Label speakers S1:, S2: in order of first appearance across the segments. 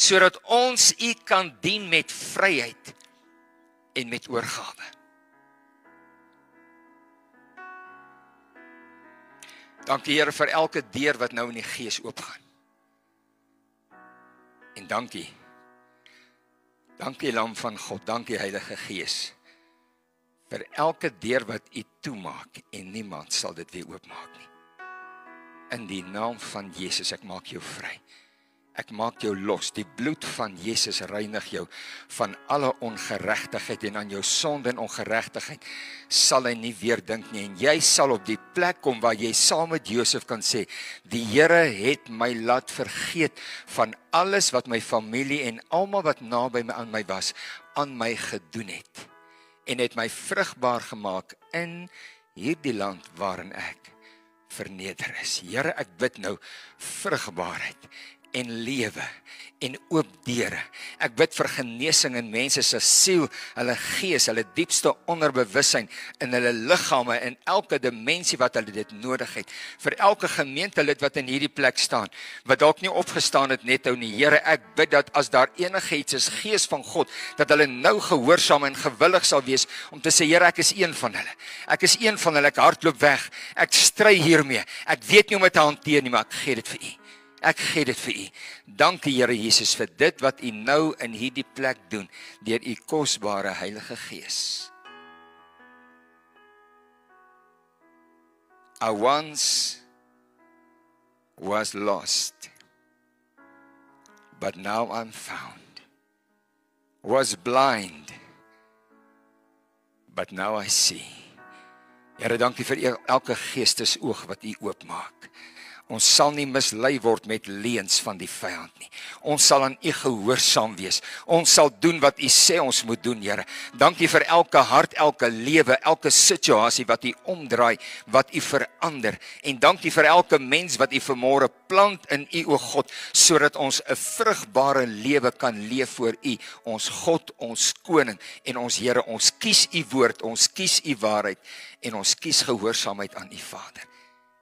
S1: sodat ons U kan dien met vryheid en met oorgawe. Dankie Here vir elke deur wat nou in die Gees oopgaan. En dankie Lam van God, dankie Heilige Gees, vir elke deur wat U toemaak en niemand sal dit weer oopmaak nie. In die naam van Jesus, ek maak jou vry. Ek maak jou los. Die bloed van Jesus reinig jou van alle ongeregtigheid en aan jou sonde en ongeregtigheid sal hy nie weer dink nie. En jy sal op die plek kom waar jy saam met Josef kan sê, die Here het my laat vergeet van alles wat my familie en almal wat naby my aan my was, aan my gedoen het. En het my vrugbaar gemaak in hierdie land waarin ek verneder is. Here, ek bid nou vrugbaarheid en lewe en oop deure. Ek bid vir genesing in mense se siel, hulle gees, hulle diepste onderbewussyn, in hulle liggame, in elke dimensie wat hulle dit nodig het. Vir elke gemeentelid wat in hierdie plek staan, wat dalk nie opgestaan het net nou nie. Here, ek bid dat as daar enigiets is, Gees van God, dat hulle nou gehoorsaam en gewillig sal wees om te sê, Here, ek is een van hulle. Ek is een van hulle, ek hardloop weg. Ek stry hiermee. Ek weet nie hoe om dit te hanteer nie, maar ek gee dit vir U. Ek gee dit vir U. Dankie Here Jesus vir dit wat U nou in hierdie plek doen, deur U kosbare Heilige Gees. I once was lost, but now I'm found. Was blind, but now I see. Here, dankie vir elke geestesoog wat U oopmaak. Ons sal nie mislei word met leuns van die vyand nie. Ons sal aan U gehoorsaam wees. Ons sal doen wat U sê ons moet doen, Here. Dankie vir elke hart, elke lewe, elke situasie wat U omdraai, wat U verander. En dankie vir elke mens wat U vanmôre plant in U, o God, sodat ons 'n vrugbare lewe kan leef voor U, ons God, ons koning en ons Here. Ons kies U woord, ons kies U waarheid en ons kies gehoorsaamheid aan U Vader.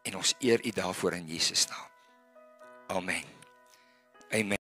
S1: En ons eer U daarvoor in Jesus naam. Amen. Amen.